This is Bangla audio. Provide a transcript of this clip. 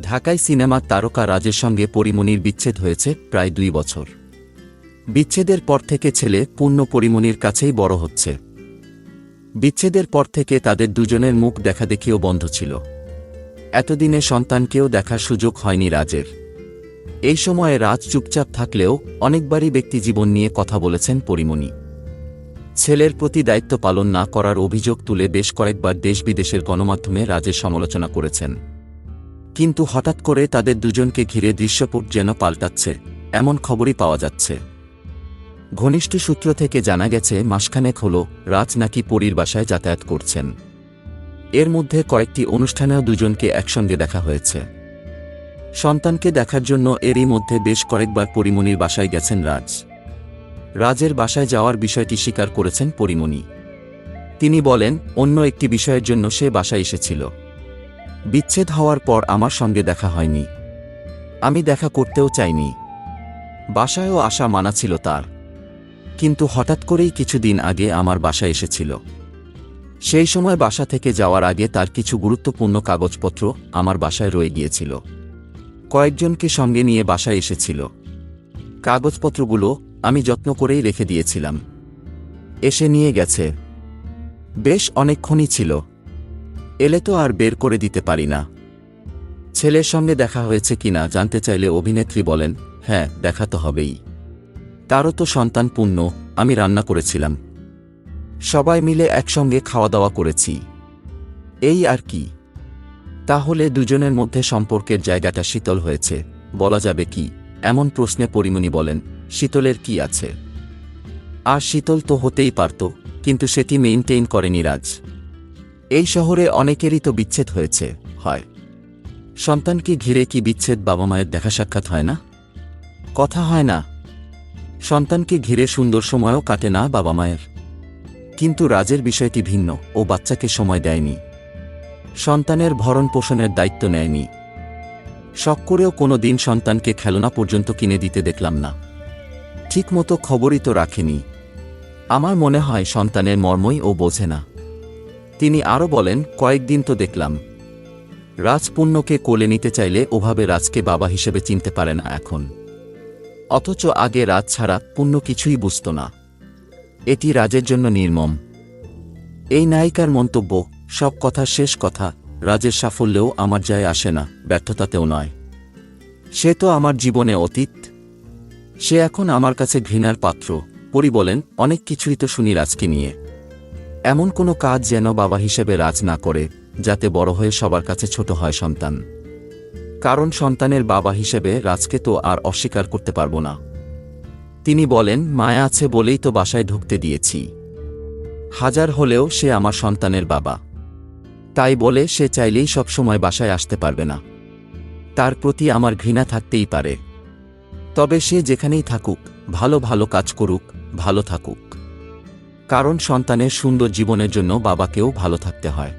ঢাকায় সিনেমার তারকা রাজের সঙ্গে পরীমনির বিচ্ছেদ হয়েছে প্রায় 2 বছর। বিচ্ছেদের পর থেকে ছেলে পূর্ণ পরীমনির কাছেই বড় হচ্ছে। বিচ্ছেদের পর থেকে তাদের দুজনের মুখ দেখাদেখিও বন্ধ ছিল। এতদিনে সন্তানকেও দেখার সুযোগ হয়নি রাজের। এই সময়ে রাজ চুপচাপ থাকলেও অনেকবারই ব্যক্তিজীবন নিয়ে কথা বলেছেন পরীমনি। ছেলের প্রতি দায়িত্ব পালন না করার অভিযোগ তুলে বেশ কয়েকবার দেশ-বিদেশের গণমাধ্যমে রাজের সমালোচনা করেছেন। কিন্তু হঠাৎ করে তাদের দুজনকে ঘিরে দৃশ্যপট যেন পাল্টাচ্ছে, এমন খবরই পাওয়া যাচ্ছে। ঘনিষ্ঠ সূত্র থেকে জানা গেছে মাসখানেক হল রাজ নাকি পরীর বাসায় যাতায়াত করছেন। এর মধ্যে কয়েকটি অনুষ্ঠানেও দুজনকে একসঙ্গে দেখা হয়েছে। সন্তানকে দেখার জন্য এরই মধ্যে বেশ কয়েকবার পরীমনির বাসায় গেছেন রাজ। রাজের বাসায় যাওয়ার বিষয়টি স্বীকার করেছেন পরীমনি। তিনি বলেন, অন্য একটি বিষয়ের জন্য সে বাসায় এসেছিল। বিচ্ছেদ হওয়ার পর আমার সঙ্গে দেখা হয়নি। আমি দেখা করতেও চাইনি। বাসায়ও আসা মানা ছিল তার। কিন্তু হঠাৎ করেই কিছুদিন আগে আমার বাসায় এসেছিল। সেই সময় বাসা থেকে যাওয়ার আগে তার কিছু গুরুত্বপূর্ণ কাগজপত্র আমার বাসায় রয়ে গিয়েছিল। কয়েকজনকে সঙ্গে নিয়ে বাসায় এসেছিল। কাগজপত্রগুলো আমি যত্ন করেই রেখে দিয়েছিলাম। এসে নিয়ে গেছে। বেশ অনেকক্ষণই ছিল। এলে তো আর বের করে দিতে পারি না। ছেলের সঙ্গে দেখা হয়েছে কিনা জানতে চাইলে অভিনেত্রী বলেন, হ্যাঁ, দেখা তো হবেই। তারও তো সন্তান পূর্ণ। আমি রান্না করেছিলাম। সবাই মিলে একসঙ্গে খাওয়া দাওয়া করেছি। এই আর কি। তাহলে দুজনের মধ্যে সম্পর্কের জায়গাটা শীতল হয়েছে বলা যাবে কি? এমন প্রশ্নে পরীমনি বলেন, শীতলের কি আছে? আর শীতল তো হতেই পারত, কিন্তু সেটি মেইনটেইন করেনি রাজ। এই শহরে অনেকেরই তো বিচ্ছেদ হয়েছে, হয়। সন্তানকে ঘিরে কি বিচ্ছেদ বাবা মায়ের দেখা সাক্ষাৎ হয় না? কথা হয় না? সন্তানকে ঘিরে সুন্দর সময়ও কাটে না বাবা মায়ের? কিন্তু রাজের বিষয়টি ভিন্ন। ও বাচ্চাকে সময় দেয়নি। সন্তানের ভরণ পোষণের দায়িত্ব নেয়নি। শখ করেও কোনো দিন সন্তানকে খেলনা পর্যন্ত কিনে দিতে দেখলাম না। ঠিকমতো খবরই তো রাখেনি। আমার মনে হয় সন্তানের মর্মই ও বোঝে না। তিনি আরও বলেন, কয়েকদিন তো দেখলাম রাজ পূর্ণকে কোলে নিতে চাইলে ওভাবে রাজকে বাবা হিসেবে চিনতে পারে না এখন। অথচ আগে রাজ ছাড়া পূর্ণ কিছুই বুঝত না। এটি রাজের জন্য নির্মম। এই নায়িকার মন্তব্য, সব কথা শেষ কথা। রাজের সাফল্যেও আমার যায় আসে না, ব্যর্থতাতেও নয়। সে তো আমার জীবনে অতীত। সে এখন আমার কাছে ঘৃণার পাত্র। পরি বলেন, অনেক কিছুই তো শুনি রাজকে নিয়ে। এমন কোনো কাজ যেন বাবা হিসেবে রাজ না করে, যাতে বড় হয়ে সবার কাছে ছোট হয় সন্তান। কারণ সন্তানের বাবা হিসেবে রাজকে তো আর অস্বীকার করতে পারব না। তিনি বলেন, মায়া আছে বলেই তো বাসায় ঢুকতে দিয়েছি। হাজার হলেও সে আমার সন্তানের বাবা। তাই বলে সে চাইলেই সবসময় বাসায় আসতে পারবে না। তার প্রতি আমার ঘৃণা থাকতেই পারে। তবে সে যেখানেই থাকুক, ভালো ভালো কাজ করুক, ভালো থাকুক। কারণ সন্তানের সুন্দর জীবনের জন্য বাবাকেও ভালো থাকতে হয়।